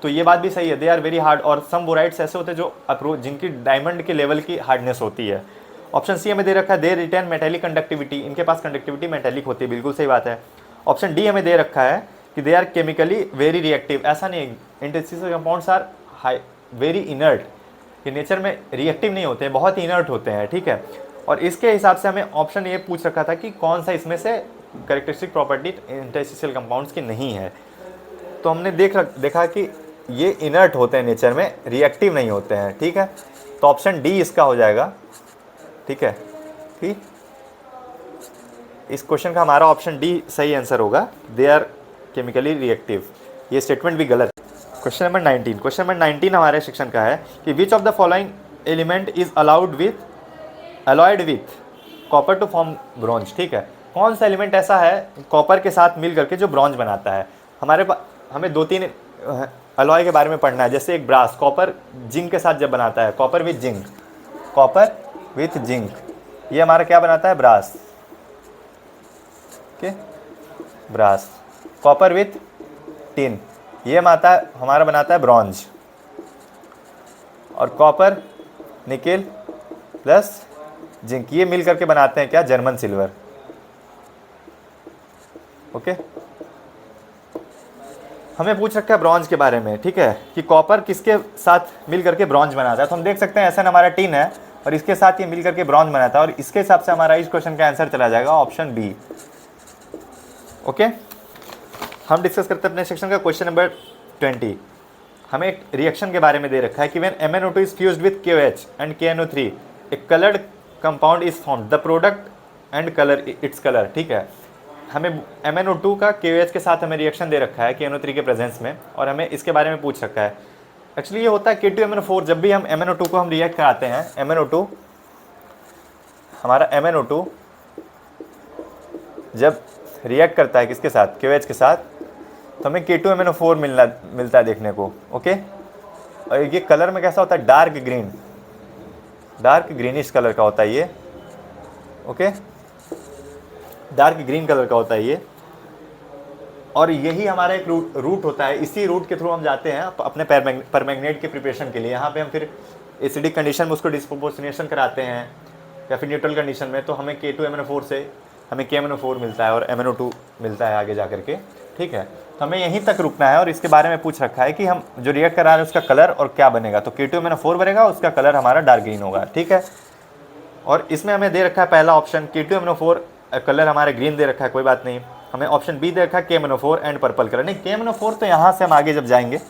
Speaker 1: तो ये बात भी सही है, दे आर वेरी हार्ड। और सम बोराइड्स ऐसे होते हैं जो अप्रोच जिनकी डायमंड के लेवल की हार्डनेस होती है। ऑप्शन सी हमें दे रखा है दे रिटेन मेटेलिक कंडक्टिविटी, इनके पास कंडक्टिविटी मेटेलिक होती है, बिल्कुल सही बात है। ऑप्शन डी हमें दे रखा है कि they are chemically very reactive, ऐसा नहीं, interstitial compounds are high very inert, कि नेचर में रिएक्टिव नहीं होते हैं, बहुत ही इनर्ट होते हैं। ठीक है, और इसके हिसाब से हमें ऑप्शन ये पूछ रखा था कि कौन सा इसमें से कैरेक्टरिस्टिक प्रॉपर्टी इंटरस्टिशियल कंपाउंड्स की नहीं है, तो हमने देखा कि ये इनर्ट होते हैं नेचर में, रिएक्टिव नहीं होते हैं। ठीक है, तो ऑप्शन डी इसका हो जाएगा। ठीक है, ठीक, इस क्वेश्चन का हमारा ऑप्शन डी सही आंसर होगा, दे आर केमिकली रिएक्टिव। ये स्टेटमेंट भी गलत। क्वेश्चन नंबर 19, क्वेश्चन नंबर 19 हमारे सेक्शन का है कि which of the following element is alloyed with copper to form bronze. ठीक है, कौन सा एलिमेंट ऐसा है कॉपर के साथ मिल करके जो ब्रॉन्ज बनाता है। हमें 2-3 अलॉय के बारे में पढ़ना है, जैसे एक ब्रास कॉपर जिंक के साथ जब बनाता है, copper with zinc, copper with zinc, ये हमारा क्या बनाता है, brass. Okay, brass. Copper with tin, ये हमारा बनाता है ब्रॉन्ज। और कॉपर निकेल प्लस जिंक, ये मिल करके बनाते हैं क्या, जर्मन सिल्वर। ओके, हमें पूछ रखा है ब्रॉन्ज के बारे में। ठीक है, कि कॉपर किसके साथ मिल करके ब्रॉन्ज बनाता है, तो हम देख सकते हैं ऐसा हमारा टिन है और इसके साथ ये मिल करके ब्रॉन्ज बनाता है, और इसके हिसाब से हमारा इस क्वेश्चन का आंसर चला जाएगा ऑप्शन बी। ओके, हम डिस्कस करते हैं अपने सेक्शन का क्वेश्चन नंबर 20। हमें एक रिएक्शन के बारे में दे रखा है कि when MnO2 is fused with KOH and KNO3 A coloured compound is formed, the product and colour its colour. ठीक है, हमें MnO2 का KOH के साथ हमें रिएक्शन दे रखा है KNO3 के प्रेजेंस में, और हमें इसके बारे में पूछ रखा है। एक्चुअली ये होता है K2MnO4, जब भी हम MnO2 को हम रिएक्ट कराते हैं, MnO2 हमारा MnO2 जब रिएक्ट करता है किसके साथ, KOH के साथ, तो हमें K2MnO4 मिलता है देखने को। ओके, और ये कलर में कैसा होता है, dark green, dark greenish colour का होता है ये। ओके, डार्क ग्रीन कलर का होता है ये, और यही हमारा एक रूट होता है, इसी रूट के थ्रू हम जाते हैं अपने परमैंगनेट के प्रिपरेशन के लिए। यहाँ पे हम फिर एसिडिक कंडीशन में उसको डिस्प्रोपोर्शनेशन कराते हैं या फिर न्यूट्रल कंडीशन में, तो हमें K2MnO4 से हमें KMnO4 मिलता है और MnO2 मिलता है आगे जा करके। ठीक है, तो हमें यहीं तक रुकना है, और इसके बारे में पूछ रखा है कि हम जो रिएक्ट करा रहे हैं उसका कलर और क्या बनेगा, तो K2MnO4 बनेगा, उसका कलर हमारा डार्क ग्रीन होगा। ठीक है, और इसमें हमें दे रखा है पहला ऑप्शन K2MnO4 कलर हमारे ग्रीन दे रखा है, कोई बात नहीं। हमें ऑप्शन बी दे रखा है KMnO4 एंड पर्पल कलर, नहीं KMnO4 तो यहाँ से हम आगे जब जाएंगे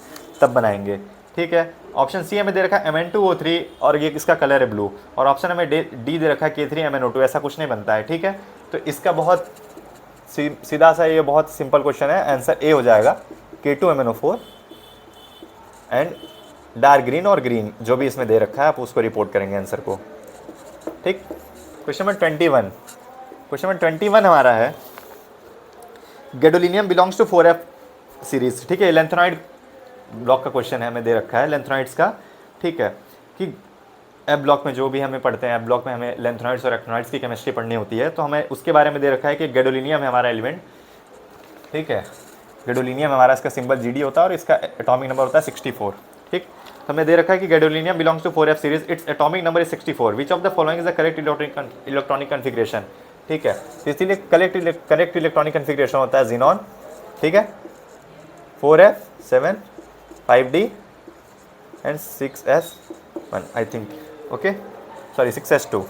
Speaker 1: तब बनाएंगे। ठीक है, ऑप्शन सी हमें दे रखा है Mn2O3 और ये किसका कलर है, ब्लू, और ऑप्शन हमें डी दे रखा है K3MnO2, ऐसा कुछ नहीं बनता है। ठीक है, तो इसका बहुत सीधा सा ये बहुत सिंपल क्वेश्चन है, आंसर ए हो जाएगा K2MnO4 एंड डार्क ग्रीन और ग्रीन, जो भी इसमें दे रखा है आप उसको रिपोर्ट करेंगे आंसर को। ठीक, क्वेश्चन नंबर 21, क्वेश्चन नंबर 21 हमारा है gadolinium belongs to 4F series. ठीक है, लेंथेनॉइड ब्लॉक का क्वेश्चन है, हमें दे रखा है लेंथेनॉइड्स का। ठीक है, कि एफ ब्लॉक में जो भी हमें पढ़ते हैं, एफ ब्लॉक में हमें लेंथेनॉइड्स और एक्टिनॉइड्स की केमिस्ट्री पढ़नी होती है, तो हमें उसके बारे में दे रखा है कि गैडोलिनियम है हमारा एलिमेंट। ठीक है, गैडोलिनियम हमारा, इसका सिंबल GD होता है और इसका एटॉमिक नंबर होता है 64। ठीक, तो हमें दे रखा है कि gadolinium belongs to 4F series, its atomic number is 64, which of the following is the correct electronic configuration. ठीक है, तो इसीलिए करेक्ट इलेक्ट्रॉनिक कन्फिग्रेशन होता है ज़ीनॉन। ठीक है, 4F7 5D and 6S1 I think. Okay, sorry 6S2।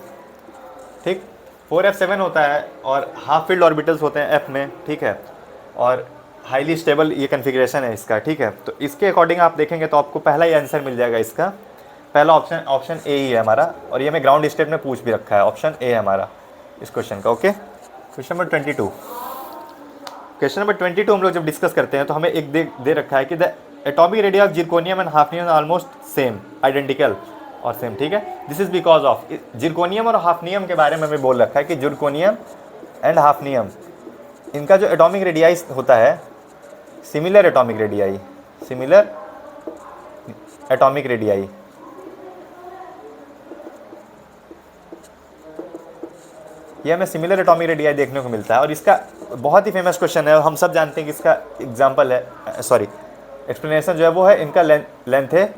Speaker 1: ठीक, 4F7 होता है और हाफ फील्ड ऑर्बिटल्स होते हैं F में। ठीक है, और हाईली स्टेबल ये कन्फिग्रेशन है इसका, ठीक है। तो इसके अकॉर्डिंग आप देखेंगे तो आपको पहला ही आंसर मिल जाएगा इसका, पहला ऑप्शन ए ही है हमारा, और ये हमें ग्राउंड स्टेट में पूछ भी रखा है, ऑप्शन ए है हमारा इस क्वेश्चन का। Okay, question number 22। Question number 22 हम लोग जब डिस्कस करते हैं तो हमें एक दे रखा है कि the atomic radius of zirconium and hafnium almost same, identical और सेम, ठीक है। This is because of, zirconium और हाफनियम के बारे में हमें बोल रखा है कि जिरकोनियम एंड हाफनियम, इनका जो एटॉमिक रेडियाई होता है similar atomic radii, similar atomic radii, ये हमें सिमिलर एटॉमिक रेडियाई देखने को मिलता है। और इसका बहुत ही फेमस क्वेश्चन है, हम सब जानते हैं कि इसका एग्जांपल है, सॉरी एक्सप्लेनेशन जो है वो है इनका lanthanoid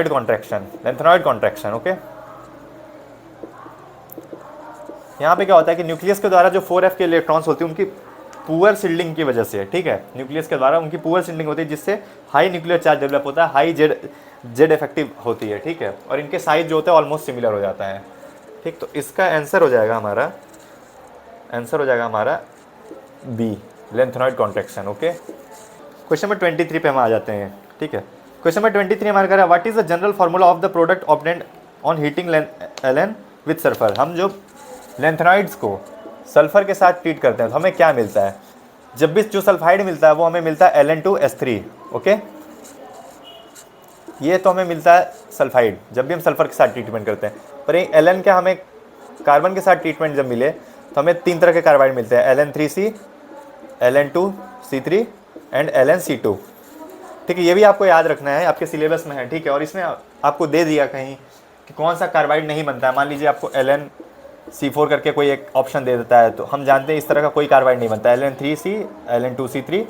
Speaker 1: contraction, lanthanoid contraction. Okay, यहाँ पे क्या होता है कि न्यूक्लियस के द्वारा जो 4f के इलेक्ट्रॉन्स होती है उनकी पुअर शिल्डिंग की वजह से, ठीक है, न्यूक्लियस के द्वारा उनकी पुअर शिल्डिंग होती है जिससे हाई न्यूक्लियर चार्ज डेवलप होता है, हाई जेड इफेक्टिव होती है, ठीक है, और इनके साइज जो होता है ऑलमोस्ट सिमिलर हो जाता है, ठीक। तो इसका आंसर हो जाएगा हमारा, आंसर हो जाएगा हमारा B, lanthanoid contraction. Okay, question number 23 पे हम आ जाते हैं, ठीक है। क्वेश्चन नंबर 23 हमारा कह रहा है what is the general formula of the product obtained on heating L N with sulphur. हम जो लेंथेनॉइड्स को सल्फर के साथ ट्रीट करते हैं तो हमें क्या मिलता है, जब भी जो सल्फाइड मिलता है वो हमें मिलता है Ln2S3। ओके, ये तो हमें मिलता है सल्फाइड जब भी हम सल्फर के साथ ट्रीटमेंट करते हैं, पर ये एलन का हमें कार्बन के साथ ट्रीटमेंट जब मिले तो हमें 3 तरह के कार्बाइड मिलते हैं, Ln3C, Ln2C3 and Ln C2, ठीक है। ये भी आपको याद रखना है, आपके सिलेबस में है, ठीक है। और इसमें आपको दे दिया कहीं कि कौन सा कार्बाइड नहीं बनता है, मान लीजिए आपको Ln C4 करके कोई एक ऑप्शन दे देता है, तो हम जानते हैं इस तरह का कोई कार्बाइड नहीं बनता है, Ln3C, Ln2C3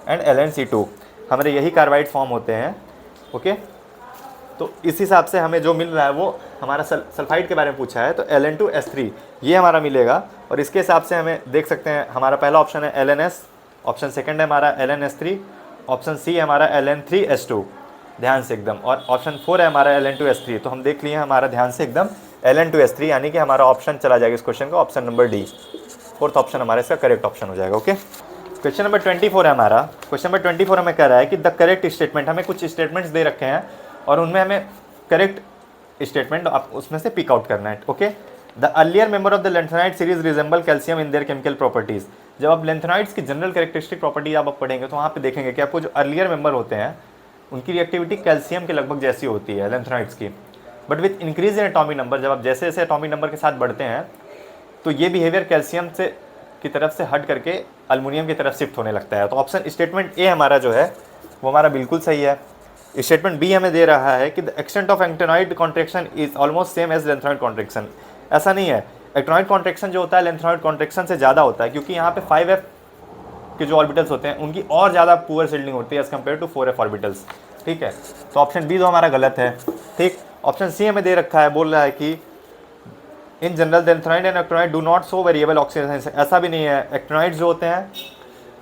Speaker 1: and Ln C2 हमारे यही कार्बाइड फॉर्म होते हैं। ओके, तो इस हिसाब से हमें जो मिल रहा है वो हमारा सल्फाइड के बारे में पूछा है, तो Ln2S3 ये हमारा मिलेगा। और इसके हिसाब से हमें देख सकते हैं हमारा पहला ऑप्शन है LnS, ऑप्शन सेकंड है हमारा LnS3, ऑप्शन सी है हमारा Ln3S2, ध्यान से एकदम, और ऑप्शन 4 है हमारा Ln2S3। तो हम देख लिए हमारा ध्यान से एकदम Ln2S3, यानी कि हमारा ऑप्शन चला जाएगा इस क्वेश्चन का option number D, fourth option हमारा इसका करेक्ट ऑप्शन हो जाएगा। ओके, क्वेश्चन नंबर 24 है हमारा। क्वेश्चन नंबर 24 हमें कह रहा है कि द करेक्ट स्टेटमेंट, हमें कुछ स्टेटमेंट्स दे रखे हैं और उनमें हमें करेक्ट स्टेटमेंट आप उसमें से पिक आउट करना है। Okay, the earlier member of the lanthanide series resemble calcium in their chemical properties. जब आप लेंथेनाइड्स की जनरल कैरेक्टरिस्टिक प्रॉपर्टी आप पढ़ेंगे तो वहाँ पे देखेंगे कि आपको जो अर्लियर मेंबर होते हैं उनकी रिएक्टिविटी कैल्शियम के लगभग जैसी होती है लेंथेनाइड्स की, but with increase in atomic number, जब आप जैसे जैसे एटॉमिक नंबर के साथ बढ़ते हैं तो ये बिहेवियर कैल्शियम से की तरफ से हट करके अल्मोनियम की तरफ शिफ्ट होने लगता है। तो ऑप्शन स्टेटमेंट ए हमारा जो है वो हमारा बिल्कुल सही है। स्टेटमेंट बी हमें दे रहा है कि the extent of actinoid contraction is almost same as lanthanoid contraction. ऐसा नहीं है, एक्टिनॉइड कॉन्ट्रैक्शन जो होता है लेंथेनॉइड कॉन्ट्रैक्शन से ज़्यादा होता है, क्योंकि यहाँ पे 5f के जो ऑर्बिटल्स होते हैं उनकी और ज़्यादा पुअर शिल्डिंग होती है as compare to 4f orbitals, ठीक है। तो ऑप्शन बी तो हमारा गलत है, ठीक। ऑप्शन सी हमें दे रखा है, बोल रहा है कि in general lanthanoid and actinoid do not show variable oxidation. ऐसा भी नहीं है, एक्टिनॉइड जो होते हैं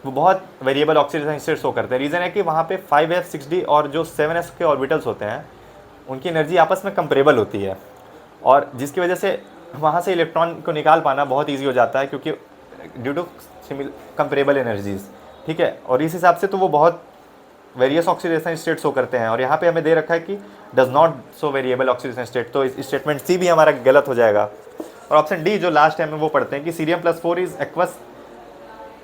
Speaker 1: वो बहुत वेरिएबल ऑक्सीडेशन स्टेट शो करते हैं। रीज़न है कि वहाँ पे 5f 6d और जो 7s के ऑर्बिटल्स होते हैं उनकी एनर्जी आपस में कंपेरेबल होती है, और जिसकी वजह से वहाँ से इलेक्ट्रॉन को निकाल पाना बहुत ईजी हो जाता है, क्योंकि ड्यू टू कंपेरेबल एनर्जीज, ठीक है। और इस हिसाब से तो वो बहुत वेरियस ऑक्सीडेशन स्टेट शो करते हैं, और यहाँ पे हमें दे रखा है कि does not show variable oxidation state, तो इस स्टेटमेंट सी भी हमारा गलत हो जाएगा। और ऑप्शन डी जो लास्ट है हमें वो पढ़ते हैं कि cerium plus 4 is aqueous,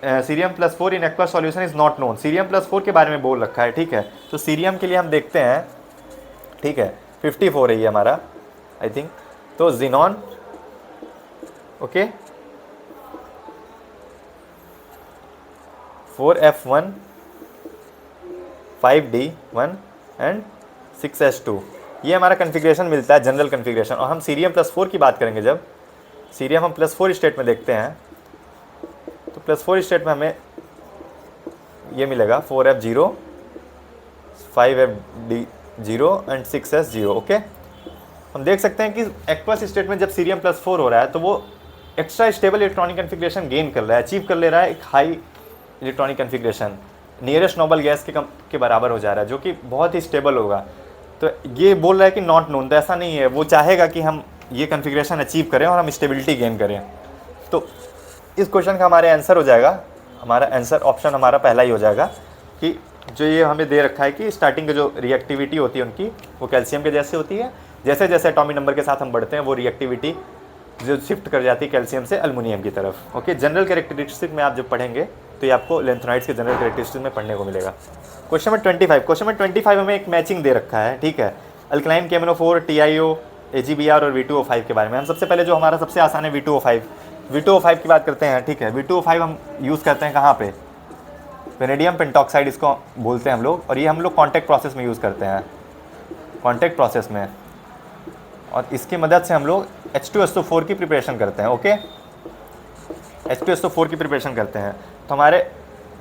Speaker 1: cerium plus 4 in aqueous solution is not known. Cerium plus 4 के बारे में बोल रखा है, ठीक है। तो सीरियम के लिए हम देखते हैं, ठीक है, 54 है ये हमारा आई थिंक, तो xenon, okay, 4f1 5d1 and 6s2, ये हमारा कन्फिग्रेशन मिलता है जनरल कन्फिग्रेशन। और हम सीरियम प्लस 4 की बात करेंगे, जब सीरियम हम प्लस 4 स्टेट में देखते हैं तो प्लस 4 स्टेट में हमें ये मिलेगा 4f0 5fd0 and 6s0। Okay, हम देख सकते हैं कि एक्वस स्टेट में जब सीरियम प्लस 4 हो रहा है तो वो extra stable electronic configuration gain कर रहा है, अचीव कर ले रहा है एक high electronic configuration, nearest noble gas के बराबर हो जा रहा है, जो कि बहुत ही स्टेबल होगा। तो ये बोल रहा है कि नॉट नोन, तो ऐसा नहीं है, वो चाहेगा कि हम ये कन्फिग्रेशन अचीव करें और हम स्टेबिलिटी गेन करें। तो इस क्वेश्चन का हमारे आंसर हो जाएगा हमारा आंसर ऑप्शन हमारा पहला ही हो जाएगा कि जो ये हमें दे रखा है कि स्टार्टिंग की जो रिएक्टिविटी होती है उनकी वो कैल्शियम के जैसे होती है, जैसे जैसे एटॉमिक नंबर के साथ हम बढ़ते हैं वो रिएक्टिविटी जो शिफ्ट कर जाती है कैल्शियम से एल्युमिनियम की तरफ। ओके, जनरल कैरेक्टरिस्टिक में आप जब पढ़ेंगे तो ये आपको लेंथेनाइड्स के जनरल कैरेक्टरिस्टिक में पढ़ने को मिलेगा। क्वेश्चन नंबर 25, क्वेश्चन नंबर 25 हमें एक मैचिंग दे रखा है, ठीक है, अल्कलाइन KMnO4 TiO AgBr और V2O5 के बारे में। हम सबसे पहले जो हमारा सबसे आसान है V2O5 की बात करते हैं, ठीक है। V2O5 हम यूज़ करते हैं कहाँ पे, वेनेडियम पेंटॉक्साइड इसको बोलते हैं हम लोग, और ये हम लोग कॉन्टैक्ट प्रोसेस में यूज़ करते हैं, कॉन्टैक्ट प्रोसेस में, और इसकी मदद से हम लोग H2SO4 की प्रिपरेशन करते हैं। ओके, H2SO4 की प्रिपरेशन करते हैं। तो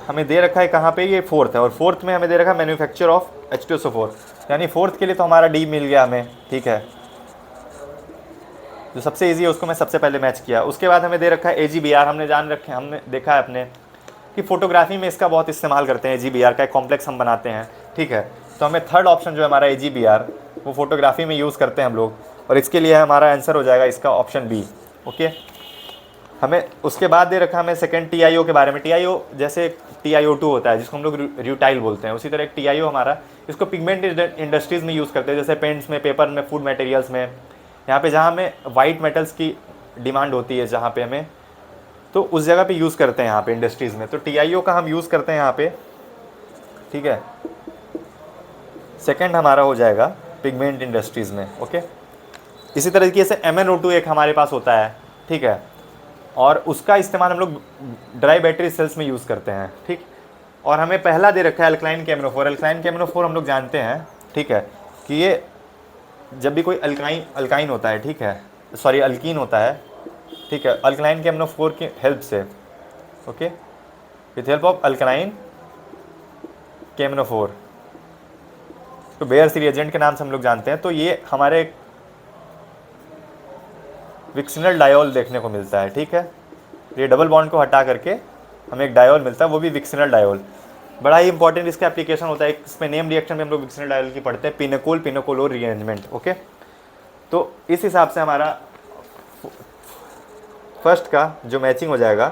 Speaker 1: हमें दे रखा है कहाँ पे, ये फोर्थ है, और फोर्थ में हमें दे रखा है मैन्युफैक्चर ऑफ H2SO4, यानी फोर्थ के लिए तो हमारा डी मिल गया हमें, ठीक है, जो सबसे इजी है उसको मैं सबसे पहले मैच किया। उसके बाद हमें दे रखा है AgBr, हमने देखा है अपने कि फोटोग्राफी में इसका बहुत इस्तेमाल करते हैं, AgBr का एक कॉम्प्लेक्स हम बनाते हैं, ठीक है। तो हमें थर्ड ऑप्शन जो है हमारा AgBr वो फोटोग्राफी में यूज़ करते हैं हम लोग, और इसके लिए हमारा आंसर हो जाएगा इसका ऑप्शन बी। ओके, हमें उसके बाद दे रखा हमें सेकंड TiO के बारे में। TiO जैसे TiO2 होता है जिसको हम लोग र्यूटाइल बोलते हैं, उसी तरह एक TiO हमारा, इसको पिगमेंट इंडस्ट्रीज़ में यूज़ करते हैं, जैसे पेंट्स में, पेपर में, फूड मटेरियल्स में, यहाँ पे जहाँ हमें वाइट मेटल्स की डिमांड होती है जहाँ पे हमें, तो उस जगह पे यूज़ करते हैं यहाँ पे इंडस्ट्रीज़ में, तो TiO का हम यूज़ करते हैं यहाँ पे, ठीक है। सेकंड हमारा हो जाएगा पिगमेंट इंडस्ट्रीज़ में। ओके, इसी तरीके से MnO2 एक हमारे पास होता है, ठीक है, और उसका इस्तेमाल हम लोग ड्राई बैटरी सेल्स में यूज़ करते हैं, ठीक। और हमें पहला दे रखा है अल्कलाइन KMnO4 हम लोग जानते हैं, ठीक है, कि ये जब भी कोई अल्काइन होता है, ठीक है, सॉरी अल्कीन होता है, ठीक है, अल्कलाइन KMnO4 की हेल्प से, okay, with help of alkaline KMnO4, तो बेयर्स रिएजेंट के नाम से हम लोग जानते हैं। तो ये हमारे विक्सिनल डायोल देखने को मिलता है, ठीक है, ये डबल बॉन्ड को हटा करके हमें एक डायोल मिलता है, वो भी विक्सिनल डायोल। बड़ा ही इंपॉर्टेंट इसका एप्लीकेशन होता है, इसमें नेम रिएक्शन में हम लोग विक्सिनल डायोल की पढ़ते हैं, पिनोकोल रीअरेंजमेंट। ओके, तो इस हिसाब से हमारा फर्स्ट का जो मैचिंग हो जाएगा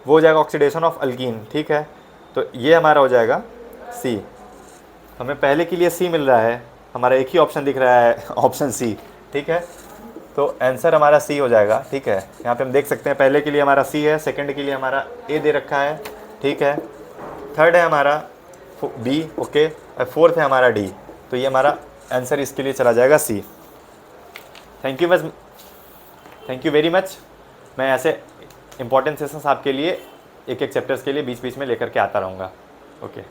Speaker 1: वो हो जाएगा ऑक्सीडेशन ऑफ अल्कीन, ठीक है। तो ये हमारा हो जाएगा सी, हमें पहले के लिए सी मिल रहा है, हमारा एक ही ऑप्शन दिख रहा है ऑप्शन सी, ठीक है, तो आंसर हमारा सी हो जाएगा, ठीक है। यहाँ पे हम देख सकते हैं पहले के लिए हमारा सी है, सेकंड के लिए हमारा ए दे रखा है, ठीक है, थर्ड है हमारा बी, ओके, और फोर्थ है हमारा डी, तो ये हमारा आंसर इसके लिए चला जाएगा C. Thank you very much. मैं ऐसे इंपॉर्टेंट सेशंस आपके लिए एक एक चैप्टर्स के लिए बीच बीच में लेकर के आता रहूँगा। ओके।